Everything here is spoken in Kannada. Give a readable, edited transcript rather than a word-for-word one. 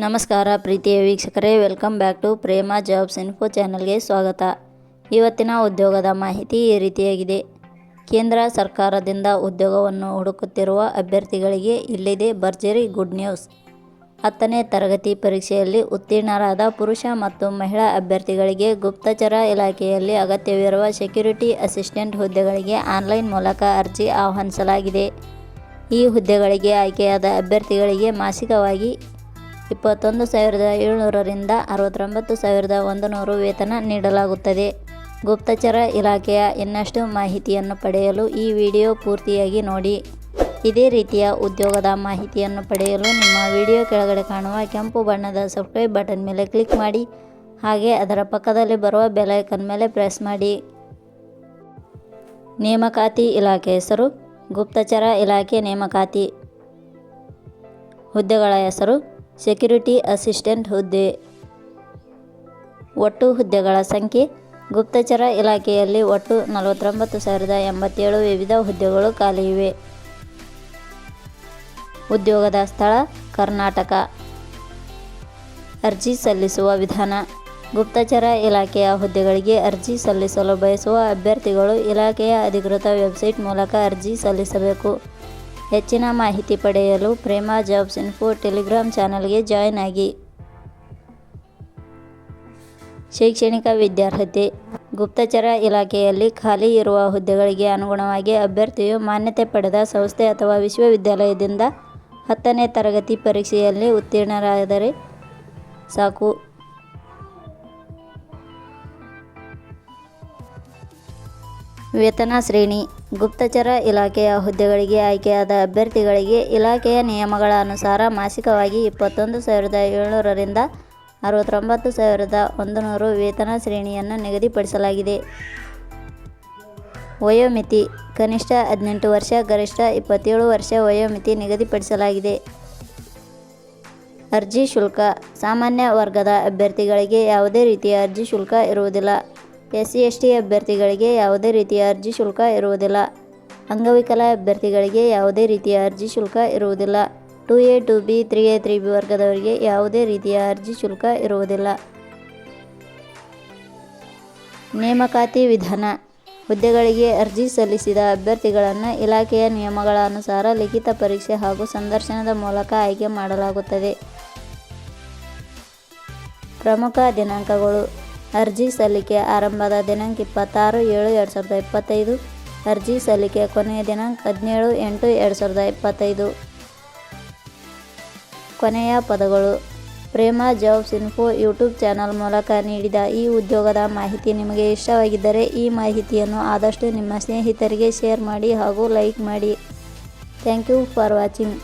ನಮಸ್ಕಾರ ಪ್ರೀತಿಯ ವೀಕ್ಷಕರೇ, welcome back to Prema jobs info ಚಾನಲ್ಗೆ ಸ್ವಾಗತ. ಇವತ್ತಿನ ಉದ್ಯೋಗದ ಮಾಹಿತಿ ಈ ರೀತಿಯಾಗಿದೆ. ಕೇಂದ್ರ ಸರ್ಕಾರದಿಂದ ಉದ್ಯೋಗವನ್ನು ಹುಡುಕುತ್ತಿರುವ ಅಭ್ಯರ್ಥಿಗಳಿಗೆ ಇಲ್ಲಿದೆ ಭರ್ಜರಿ ಗುಡ್ ನ್ಯೂಸ್. 10ನೇ ತರಗತಿ ಪರೀಕ್ಷೆಯಲ್ಲಿ ಉತ್ತೀರ್ಣರಾದ ಪುರುಷ ಮತ್ತು ಮಹಿಳಾ ಅಭ್ಯರ್ಥಿಗಳಿಗೆ ಗುಪ್ತಚರ ಇಲಾಖೆಯಲ್ಲಿ ಅಗತ್ಯವಿರುವ ಸೆಕ್ಯೂರಿಟಿ ಅಸಿಸ್ಟೆಂಟ್ ಹುದ್ದೆಗಳಿಗೆ ಆನ್ಲೈನ್ ಮೂಲಕ ಅರ್ಜಿ ಆಹ್ವಾನಿಸಲಾಗಿದೆ. ಈ ಹುದ್ದೆಗಳಿಗೆ ಆಯ್ಕೆಯಾದ ಅಭ್ಯರ್ಥಿಗಳಿಗೆ ಮಾಸಿಕವಾಗಿ 21,700 ರಿಂದ 69,100 ವೇತನ ನೀಡಲಾಗುತ್ತದೆ. ಗುಪ್ತಚರ ಇಲಾಖೆಯ ಇನ್ನಷ್ಟು ಮಾಹಿತಿಯನ್ನು ಪಡೆಯಲು ಈ ವಿಡಿಯೋ ಪೂರ್ತಿಯಾಗಿ ನೋಡಿ. ಇದೇ ರೀತಿಯ ಉದ್ಯೋಗದ ಮಾಹಿತಿಯನ್ನು ಪಡೆಯಲು ನಿಮ್ಮ ವಿಡಿಯೋ ಕೆಳಗಡೆ ಕಾಣುವ ಕೆಂಪು ಬಣ್ಣದ ಸಬ್ಸ್ಕ್ರೈಬ್ ಬಟನ್ ಮೇಲೆ ಕ್ಲಿಕ್ ಮಾಡಿ, ಹಾಗೆ ಅದರ ಪಕ್ಕದಲ್ಲಿ ಬರುವ ಬೆಲ್ ಐಕಾನ್ ಮೇಲೆ ಪ್ರೆಸ್ ಮಾಡಿ. ನೇಮಕಾತಿ ಇಲಾಖೆ ಹೆಸರು ಗುಪ್ತಚರ ಇಲಾಖೆ ನೇಮಕಾತಿ. ಹುದ್ದೆಗಳ ಹೆಸರು ಸೆಕ್ಯೂರಿಟಿ ಅಸಿಸ್ಟೆಂಟ್ ಹುದ್ದೆ. ಒಟ್ಟು ಹುದ್ದೆಗಳ ಸಂಖ್ಯೆ ಗುಪ್ತಚರ ಇಲಾಖೆಯಲ್ಲಿ ಒಟ್ಟು 49,087 ವಿವಿಧ ಹುದ್ದೆಗಳು ಖಾಲಿ ಇವೆ. ಉದ್ಯೋಗದ ಸ್ಥಳ ಕರ್ನಾಟಕ. ಅರ್ಜಿ ಸಲ್ಲಿಸುವ ವಿಧಾನ. ಗುಪ್ತಚರ ಇಲಾಖೆಯ ಹುದ್ದೆಗಳಿಗೆ ಅರ್ಜಿ ಸಲ್ಲಿಸಲು ಬಯಸುವ ಅಭ್ಯರ್ಥಿಗಳು ಇಲಾಖೆಯ ಅಧಿಕೃತ ವೆಬ್ಸೈಟ್ ಮೂಲಕ ಅರ್ಜಿ ಸಲ್ಲಿಸಬೇಕು. ಹೆಚ್ಚಿನ ಮಾಹಿತಿ ಪಡೆಯಲು ಪ್ರೇಮ ಜಾಬ್ಸ್ ಇನ್ಫೋ ಟೆಲಿಗ್ರಾಮ್ ಚಾನಲ್ಗೆ ಜಾಯಿನ್ ಆಗಿ. ಶೈಕ್ಷಣಿಕ ವಿದ್ಯಾರ್ಹತೆ. ಗುಪ್ತಚರ ಇಲಾಖೆಯಲ್ಲಿ ಖಾಲಿ ಇರುವ ಹುದ್ದೆಗಳಿಗೆ ಅನುಗುಣವಾಗಿ ಅಭ್ಯರ್ಥಿಯು ಮಾನ್ಯತೆ ಪಡೆದ ಸಂಸ್ಥೆ ಅಥವಾ ವಿಶ್ವವಿದ್ಯಾಲಯದಿಂದ 10ನೇ ತರಗತಿ ಪರೀಕ್ಷೆಯಲ್ಲಿ ಉತ್ತೀರ್ಣರಾದರೆ ಸಾಕು. ವೇತನ ಶ್ರೇಣಿ. ಗುಪ್ತಚರ ಇಲಾಖೆಯ ಹುದ್ದೆಗಳಿಗೆ ಆಯ್ಕೆಯಾದ ಅಭ್ಯರ್ಥಿಗಳಿಗೆ ಇಲಾಖೆಯ ನಿಯಮಗಳ ಅನುಸಾರ ಮಾಸಿಕವಾಗಿ 21,700 ರಿಂದ 69,100 ವೇತನ ಶ್ರೇಣಿಯನ್ನು ನಿಗದಿಪಡಿಸಲಾಗಿದೆ. ವಯೋಮಿತಿ. ಕನಿಷ್ಠ 18 ವರ್ಷ, ಗರಿಷ್ಠ 27 ವರ್ಷ ವಯೋಮಿತಿ ನಿಗದಿಪಡಿಸಲಾಗಿದೆ. ಅರ್ಜಿ ಶುಲ್ಕ. ಸಾಮಾನ್ಯ ವರ್ಗದ ಅಭ್ಯರ್ಥಿಗಳಿಗೆ ಯಾವುದೇ ರೀತಿಯ ಅರ್ಜಿ ಶುಲ್ಕ ಇರುವುದಿಲ್ಲ. SC/ST ಅಭ್ಯರ್ಥಿಗಳಿಗೆ ಯಾವುದೇ ರೀತಿಯ ಅರ್ಜಿ ಶುಲ್ಕ ಇರುವುದಿಲ್ಲ. ಅಂಗವಿಕಲ ಅಭ್ಯರ್ಥಿಗಳಿಗೆ ಯಾವುದೇ ರೀತಿಯ ಅರ್ಜಿ ಶುಲ್ಕ ಇರುವುದಿಲ್ಲ. 2A, 2B, 3A, 3B ವರ್ಗದವರಿಗೆ ಯಾವುದೇ ರೀತಿಯ ಅರ್ಜಿ ಶುಲ್ಕ ಇರುವುದಿಲ್ಲ. ನೇಮಕಾತಿ ವಿಧಾನ. ಹುದ್ದೆಗಳಿಗೆ ಅರ್ಜಿ ಸಲ್ಲಿಸಿದ ಅಭ್ಯರ್ಥಿಗಳನ್ನು ಇಲಾಖೆಯ ನಿಯಮಗಳ ಅನುಸಾರ ಲಿಖಿತ ಪರೀಕ್ಷೆ ಹಾಗೂ ಸಂದರ್ಶನದ ಮೂಲಕ ಆಯ್ಕೆ ಮಾಡಲಾಗುತ್ತದೆ. ಪ್ರಮುಖ ದಿನಾಂಕಗಳು. ಅರ್ಜಿ ಸಲ್ಲಿಕೆ ಆರಂಭದ ದಿನಾಂಕ 26/7/2025. ಅರ್ಜಿ ಸಲ್ಲಿಕೆ ಕೊನೆಯ ದಿನಾಂಕ 17/8/2025. ಕೊನೆಯ ಪದಗಳು. ಪ್ರೇಮ ಜಾಬ್ಸ್ ಇನ್ಫೋ ಯೂಟ್ಯೂಬ್ ಚಾನಲ್ ಮೂಲಕ ನೀಡಿದ ಈ ಉದ್ಯೋಗದ ಮಾಹಿತಿ ನಿಮಗೆ ಇಷ್ಟವಾಗಿದ್ದರೆ ಈ ಮಾಹಿತಿಯನ್ನು ಆದಷ್ಟು ನಿಮ್ಮ ಸ್ನೇಹಿತರಿಗೆ ಶೇರ್ ಮಾಡಿ ಹಾಗೂ ಲೈಕ್ ಮಾಡಿ. Thank you for watching.